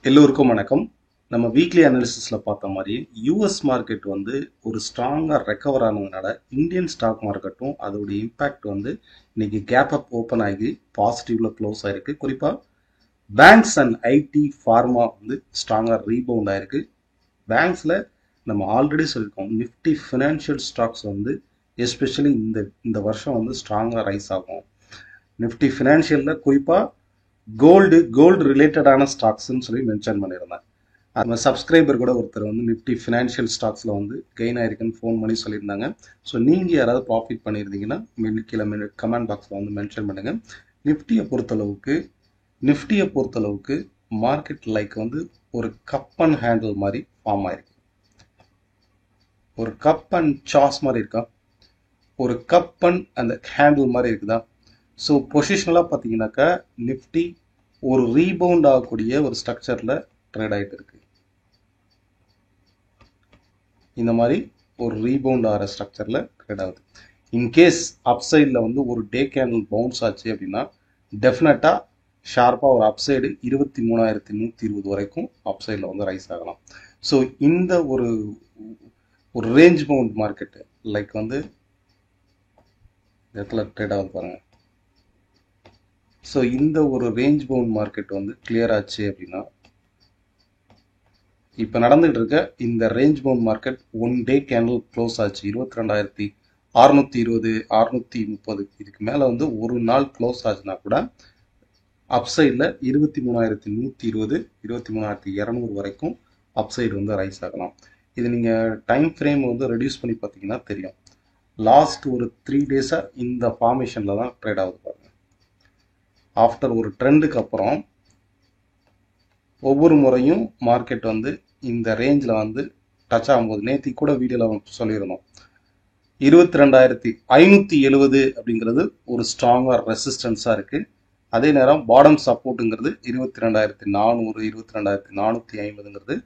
எல்லோருக்கும் வணக்கம். நம்ம வீக்லி அனாலிசிஸ்ல பார்த்த மாதிரி யூஎஸ் மார்க்கெட் வந்து ஒரு ஸ்ட்ராங்கா ரெக்கவர் ஆனதுனால இந்தியன் ஸ்டாக் மார்க்கெட்டும் அதோட இம்பாக்ட் வந்து இன்னைக்கு கேப் அப் ஓப்பன் ஆகி பாசிட்டிவ்ல க்ளோஸ் ஆயிருக்கு. குறிப்பா பேங்க்ஸ் அண்ட் ஐடி ஃபார்மா வந்து ஸ்ட்ராங்கா ரீபவுண்ட் ஆயிருக்கு. பேங்க்ஸ்ல நம்ம ஆல்ரெடி சொல்லியிருக்கோம், நிஃப்டி ஃபினான்ஷியல் ஸ்டாக்ஸ் வந்து எஸ்பெஷலி இந்த வருஷம் வந்து ஸ்ட்ராங்கா ரைஸ் ஆகும். நிஃப்டி ஃபினான்ஷியல்ல குறிப்பா கோல்டு ரிலேட்டடான ஸ்டாக்ஸ்ன்னு சொல்லி மென்ஷன் பண்ணியிருந்தேன். நம்ம சப்ஸ்கிரைபர் கூட ஒருத்தர் வந்து நிஃப்டி ஃபினான்ஷியல் ஸ்டாக்ஸில் வந்து கெயின் ஆயிருக்குன்னு ஃபோன் பண்ணி சொல்லியிருந்தாங்க. ஸோ நீங்கள் யாராவது ப்ராஃபிட் பண்ணியிருந்தீங்கன்னா கீழே கமெண்ட் பாக்ஸில் வந்து மென்ஷன் பண்ணுங்கள். நிஃப்டியை பொறுத்தளவுக்கு மார்க்கெட் லைக் வந்து ஒரு கப் அண்ட் ஹேண்டில் மாதிரி ஃபார்ம் ஆயிருக்கு. ஒரு கப் அண்ட் சாஸ் மாதிரி இருக்கா, ஒரு கப் அண்ட் அந்த ஹேண்டில் மாதிரி இருக்குதா. ஸோ பொசிஷனலாக பார்த்தீங்கன்னாக்கா நிஃப்டி ஒரு ரீபவுண்ட் ஆகக்கூடிய ஒரு ஸ்ட்ரக்சரில் ட்ரேட் ஆகிட்டு இருக்கு. இந்த மாதிரி ஒரு ரீபவுண்ட் ஆகிற ஸ்ட்ரக்சரில் ட்ரேட் ஆகுது. இன்கேஸ் அப்சைடில் வந்து ஒரு டே கேண்டில் பவுன்ஸ் ஆச்சு அப்படின்னா டெஃபினட்டாக ஷார்ப்பாக ஒரு அப்சைடு 23,120 வரைக்கும் அப்சைடில் வந்து ரைஸ் ஆகலாம். ஸோ இந்த ஒரு ரேஞ்ச் பவுண்ட் மார்க்கெட்டு லைக் வந்து இடத்துல ட்ரேட் ஆகுது பாருங்க. ஸோ இந்த ஒரு ரேஞ்ச் பவுண்ட் மார்க்கெட் வந்து கிளியர் ஆச்சு அப்படின்னா இப்போ நடந்துகிட்டு இருக்க இந்த range bound market one day candle close ஆச்சு 22,620 630. இதுக்கு மேலே வந்து ஒரு நாள் க்ளோஸ் ஆச்சுன்னா கூட அப்சைடில் 23,120 23,200 வரைக்கும் அப்சைடு வந்து ரைஸ் ஆகலாம். இது நீங்கள் டைம் ஃப்ரேம் வந்து ரெடியூஸ் பண்ணி பார்த்தீங்கன்னா தெரியும். லாஸ்ட் ஒரு 3 டேஸாக இந்த ஃபார்மேஷனில் தான் ட்ரேட் ஆகுது பாருங்க. ஆஃப்டர் ஒரு ட்ரெண்டுக்கு அப்புறம் ஒவ்வொரு முறையும் மார்க்கெட் வந்து இந்த ரேஞ்சில் வந்து டச் ஆகும்போது, நேற்று கூட வீடியோவில் சொல்லியிருந்தோம், 22,570 அப்படிங்கிறது ஒரு ஸ்ட்ராங்காக ரெசிஸ்டன்ஸாக இருக்குது. அதே நேரம் பாடம் சப்போர்ட்டுங்கிறது 22,400 22,450ங்கிறது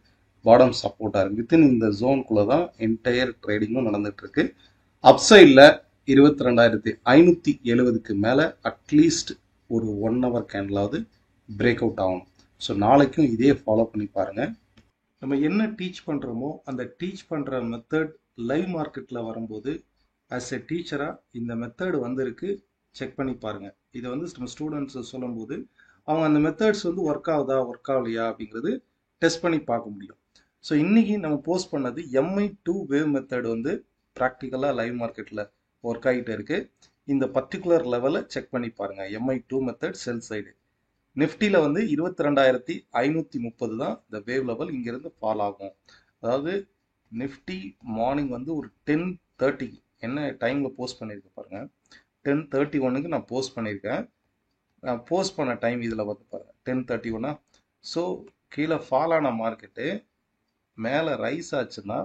பாடம் சப்போர்ட்டாக இருக்குது. வித்தின் இந்த ஜோனுக்குள்ளே தான் என்டையர் ட்ரேடிங்கும் நடந்துட்டு இருக்கு. அப்சைடில் 22,570க்கு மேலே அட்லீஸ்ட் ஒரு 1 ஹவர் கேண்டிலாவது பிரேக் அவுட் ஆகணும். ஸோ நாளைக்கும் இதே ஃபாலோ பண்ணி பாருங்கள். நம்ம என்ன டீச் பண்ணுறோமோ அந்த டீச் பண்ணுற மெத்தட் லைவ் மார்க்கெட்டில் வரும்போது ஆஸ் எ டீச்சராக இந்த மெத்தட் வந்திருக்கு, செக் பண்ணி பாருங்கள். இதை வந்து நம்ம ஸ்டூடெண்ட்ஸ் சொல்லும்போது அவங்க அந்த மெத்தட்ஸ் வந்து ஒர்க் ஆகுதா ஒர்க் ஆகலையா அப்படிங்கிறது டெஸ்ட் பண்ணி பார்க்க முடியும். ஸோ இன்றைக்கி நம்ம போஸ்ட் பண்ணது MI2 வேவ் மெத்தட் வந்து ப்ராக்டிக்கலாக லைவ் மார்க்கெட்டில் ஒர்க் ஆகிட்டு இருக்குது. இந்த பர்டிகுலர் லெவலை செக் பண்ணி பாருங்கள். MI2 மெத்தட் செல் சைடு நிஃப்டியில் வந்து 22,530 தான் இந்த வேவ் லெவல். இங்கேருந்து ஃபால் ஆகும். அதாவது நிஃப்டி மார்னிங் வந்து ஒரு 10:30 என்ன டைமில் போஸ்ட் பண்ணியிருக்கேன் பாருங்கள். 10:31க்கு நான் போஸ்ட் பண்ணியிருக்கேன். நான் போஸ்ட் பண்ண டைம் இதில் வந்து பாருங்கள் 10:31. ஸோ கீழே ஃபால் ஆன மார்க்கெட்டு மேலே ரைஸ் ஆச்சுன்னா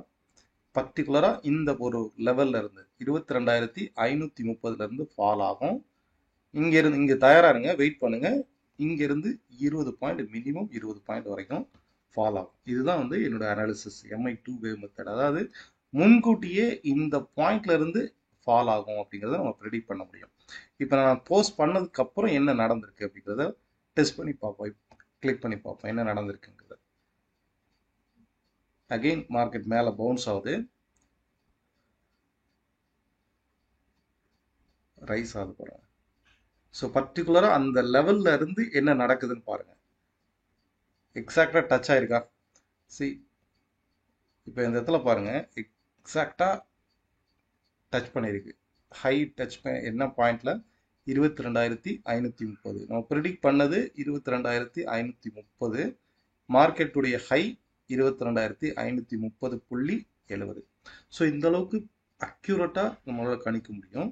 பர்டிகுலராக இந்த ஒரு லெவலில் இருந்து 22,530 ஃபால் ஆகும். இங்கே தயாராக இருங்க, வெயிட் பண்ணுங்கள். இங்கிருந்து 20 பாயிண்ட், மினிமம் 20 பாயிண்ட் வரைக்கும் ஃபால் ஆகும். இதுதான் வந்து என்னோட அனாலிசிஸ் MI2 வேவ் மெத்தட். அதாவது முன்கூட்டியே இந்த பாயிண்ட்ல இருந்து ஃபால் ஆகும் அப்படிங்கிறத நம்ம ப்ரெடிக்ட் பண்ண முடியும். இப்போ நான் போஸ்ட் பண்ணதுக்கு அப்புறம் என்ன நடந்திருக்கு அப்படிங்கிறத டெஸ்ட் பண்ணி பார்ப்போம். கிளிக் பண்ணி பார்ப்போம் என்ன நடந்திருக்குங்கிறத. அகெயின் மார்க்கெட் மேலே பவுன்ஸ் ஆகுது, ரைஸ் ஆகுது பாருங்க. ஸோ பர்டிகுலராக அந்த லெவலில் இருந்து என்ன நடக்குதுன்னு பாருங்கள். எக்ஸாக்டாக டச் ஆயிருக்கா? இப்போ இந்த இடத்துல பாருங்கள், எக்ஸாக்டாக டச் பண்ணியிருக்கு. ஹை டச் என்ன பாயிண்டில் 22,530. நம்ம ப்ரிடிக்ட் பண்ணது 22,530. மார்க்கெட்டுடைய ஹை 22,530.70. ஸோ இந்த அளவுக்கு அக்யூரேட்டாக நம்மளால் கணிக்க முடியும்,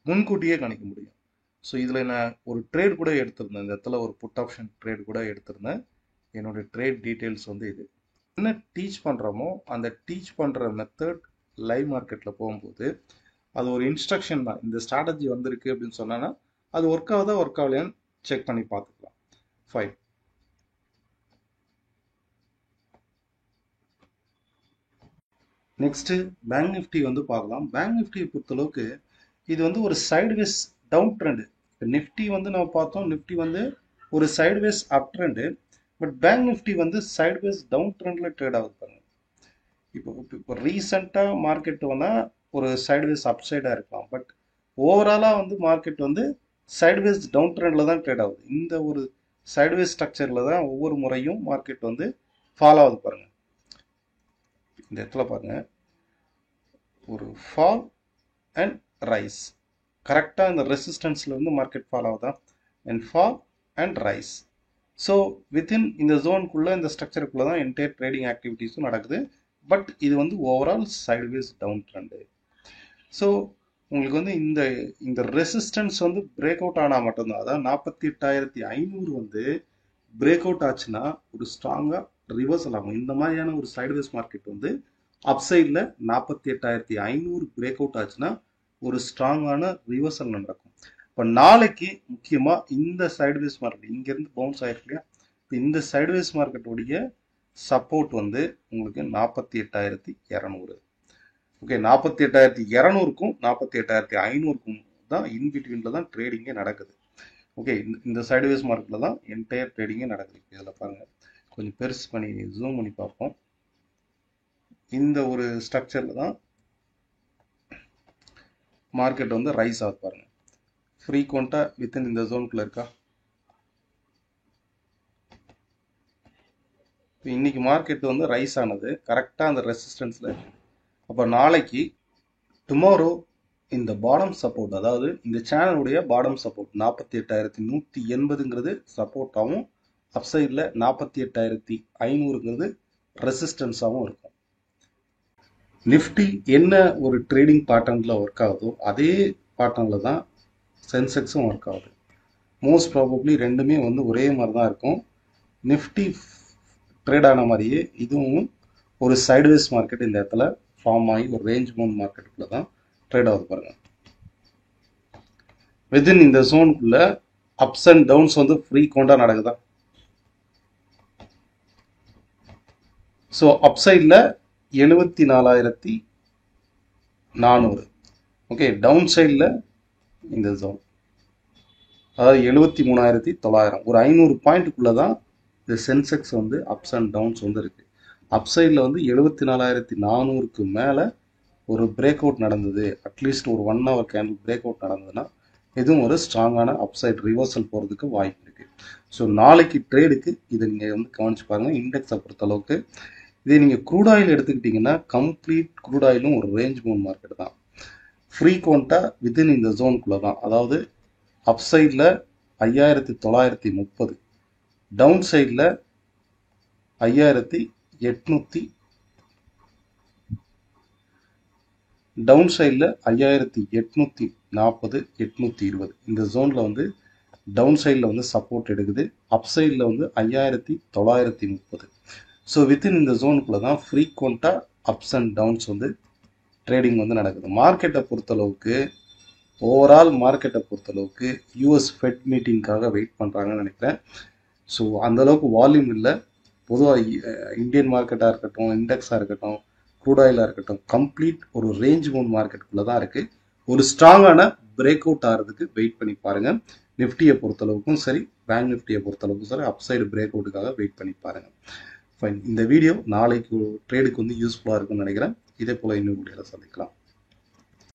முன்கூட்டியே கணிக்க முடியும். ஸோ இதில் நான் ஒரு ட்ரேட் கூட எடுத்திருந்தேன். இந்த இடத்துல ஒரு புட் ஆப்ஷன் ட்ரேட் கூட எடுத்திருந்தேன். என்னோட ட்ரேட் டீட்டெயில்ஸ் வந்து இது. என்ன டீச் பண்ணுறோமோ அந்த டீச் பண்ணுற மெத்தட் லைவ் மார்க்கெட்டில் போகும்போது அது ஒரு இன்ஸ்ட்ரக்ஷன் தான். இந்த ஸ்ட்ராட்டஜி வந்திருக்கு அப்படின்னு சொன்னா அது ஒர்க் ஆகுதா ஒர்க் ஆகலையான்னு செக் பண்ணி பார்த்துக்கலாம். ஃபைன். நெக்ஸ்ட் பேங்க் நிஃப்டி வந்து பார்க்கலாம். பேங்க் நிஃப்டியை பொறுத்தளவுக்கு இது வந்து ஒரு சைடுவேஸ் டவுன் ட்ரெண்டு. இப்போ நிஃப்டி வந்து நம்ம பார்த்தோம், நிஃப்டி வந்து ஒரு sideways up trend. But bank Nifty வந்து சைட்வேஸ் டவுன் ட்ரெண்டில் ட்ரேட் ஆகுது பாருங்க. இப்போ ரீசெண்டாக மார்க்கெட் வேணால் ஒரு சைட்வேஸ் அப்சைடாக இருக்கலாம், பட் ஓவராலாக வந்து மார்க்கெட் வந்து சைட்வேஸ் டவுன் ட்ரெண்டில் தான் ட்ரேட் ஆகுது. இந்த ஒரு சைட்வேஸ் ஸ்ட்ரக்சரில் தான் ஒவ்வொரு முறையும் மார்க்கெட் வந்து ஃபாலோ ஆகுது பாருங்க. இந்த இடத்துல பாருங்க, ஒரு ஃபால் அண்ட் ரைஸ், கரெக்டாக இந்த ரெசிஸ்டன்ஸ்ல இருந்து மார்க்கெட் ஃபாலோ ஆகுதா, and fall and rise. So within இந்த ஜோனுக்குள்ள இந்த ஸ்ட்ரக்சருக்குள்ள தான் என்டையர் ட்ரேடிங் ஆக்டிவிட்டீஸும் நடக்குது. பட் இது வந்து overall sideways down trend. So உங்களுக்கு வந்து இந்த இந்த ரெசிஸ்டன்ஸ் வந்து பிரேக் அவுட் ஆனால் மட்டும்தான், அதாவது 48,500 வந்து பிரேக் அவுட் ஆச்சுன்னா ஒரு ஸ்ட்ராங்காக ரிவர்சல் ஆகும். இந்த மாதிரியான ஒரு சைட்வேஸ் மார்க்கெட் வந்து அப்சைடில் 48,500 பிரேக் அவுட் ஆச்சுன்னா ஒரு ஸ்ட்ராங்கான ரிவர்சல் நடக்கும். இப்போ நாளைக்கு முக்கியமாக இந்த சைட்வேஸ் மார்க்கெட் இங்கேருந்து பவுன்ஸ் ஆயிருக்கு இல்லையா, இப்போ இந்த சைட்வேஸ் மார்க்கெட்டுடைய சப்போர்ட் வந்து உங்களுக்கு 48,200. ஓகே, 48,200க்கும் 48,500க்கும் தான் இன்பிட்வீனில் தான் ட்ரேடிங்கே நடக்குது. ஓகே, இந்த சைட்வேஸ் மார்க்கெட்டில் தான் என்டையர் ட்ரேடிங்கே நடக்குது. இதில் பாருங்கள், கொஞ்சம் பெருசு பண்ணி ஜூம் பண்ணி பார்ப்போம். இந்த ஒரு ஸ்ட்ரக்சரில் தான் மார்க்கெட் வந்து ரைஸ் ஆகுது பாருங்க. ஃப்ரீக்வெண்ட்டாக வித்தின் இந்த ஜோனுக்குள்ள இருக்கா. இன்னைக்கு மார்க்கெட் வந்து ரைஸ் ஆனது கரெக்டாக அந்த ரெசிஸ்டன்ஸில் இருக்கு. அப்போ நாளைக்கு டுமாரோ இந்த பாடம் சப்போர்ட், அதாவது இந்த சேனலுடைய பாடம் சப்போர்ட் 48,180ங்கிறது சப்போர்ட்டாகவும், அப்சைடில் 48,500ங்கிறது ரெசிஸ்டன்ஸாகவும் இருக்கும். நிஃப்டி என்ன ஒரு ட்ரேடிங் பேட்டர்னில் ஒர்க் ஆகுதோ அதே பேட்டர்னில் தான் சென்செக்ஸும் ஒர்க் ஆகுது. மோஸ்ட் ப்ராபப்ளி ரெண்டுமே வந்து ஒரே மாதிரி தான் இருக்கும். நிஃப்டி ட்ரேட் ஆன மாதிரியே இதுவும் ஒரு சைட்வேஸ் மார்க்கெட் இந்த இடத்துல ஃபார்ம் ஆகி ஒரு ரேஞ்ச் பவுண்ட் மார்க்கெட்டுக்குள்ள தான் ட்ரேட் ஆகுது பாருங்க. வித்தின் இந்த ஜோனுக்குள்ள அப்ஸ் அண்ட் டவுன்ஸ் வந்து ஃப்ரீக்வெண்டா நடக்குதா. ஸோ அப்சைடில் 74,400. ஓகே, டவுன் சைடில் இந்த ஜோன் அதாவது 73,900, ஒரு 500 பாயிண்ட்டுக்குள்ள தான் இந்த சென்செக்ஸ் வந்து அப்ஸ் அண்ட் டவுன்ஸ் வந்து இருக்கு. அப்சைடில் வந்து 74,400க்கு மேலே ஒரு பிரேக் அவுட் நடந்தது, அட்லீஸ்ட் ஒரு 1 hour கேண்டில் பிரேக் அவுட் நடந்ததுன்னா இதுவும் ஒரு ஸ்ட்ராங்கான அப்சைட் ரிவர்சல் போகிறதுக்கு வாய்ப்பு இருக்கு. ஸோ நாளைக்கு ட்ரேடுக்கு இதை நீங்கள் வந்து கவனிச்சு பாருங்க. இண்டெக்ஸை பொறுத்த அளவுக்கு இதே நீங்கள் க்ரூட் ஆயில் எடுத்துக்கிட்டிங்கன்னா கம்ப்ளீட் க்ரூட் ஆயிலும் ஒரு ரேஞ்ச் பவுண்ட் மார்க்கெட் தான். ஃப்ரீக்வெண்ட்டாக வித்தின் இந்த ஜோனுக்குள்ளே தான், அதாவது அப்சைடில் 5,930, டவுன் சைடில் 5,800, டவுன் சைடில் 5,840, 820. இந்த ஜோனில் வந்து டவுன் சைடில் வந்து சப்போர்ட் எடுக்குது, அப் சைடில் வந்து 5,930. ஸோ வித்தின் இந்த ஜோனுக்குள்ளே தான் ஃப்ரீக்வெண்ட்டாக அப்ஸ் அண்ட் டவுன்ஸ் வந்து ட்ரேடிங் வந்து நடக்குது. மார்க்கெட்டை பொறுத்தளவுக்கு ஓவரால் மார்க்கெட்டை பொறுத்தளவுக்கு யூஎஸ் ஃபெட் மீட்டிங்காக வெயிட் பண்ணுறாங்கன்னு நினைக்கிறேன். ஸோ அந்தளவுக்கு வால்யூம் இல்லை. பொதுவாக இந்தியன் மார்க்கெட்டாக இருக்கட்டும், இண்டெக்ஸாக இருக்கட்டும், க்ரூட் ஆயிலாக இருக்கட்டும், கம்ப்ளீட் ஒரு ரேஞ்ச் பவுண்ட் மார்க்கெட்டுக்குள்ளே தான் இருக்குது. ஒரு ஸ்ட்ராங்கான பிரேக் அவுட் ஆகிறதுக்கு வெயிட் பண்ணி பாருங்கள். நிஃப்டியை பொறுத்தளவுக்கும் சரி, பேங்க் நிஃப்டியை பொறுத்தளவுக்கும் சரி, அப்சைடு பிரேக் அவுட்டுக்காக வெயிட் பண்ணி பாருங்கள். ஃபைன், இந்த வீடியோ நாளைக்கு ட்ரேடுக்கு வந்து யூஸ்ஃபுல்லாக இருக்குன்னு நினைக்கிறேன். இதே போல் இன்னொரு வீடியோவில் சந்திக்கலாம்.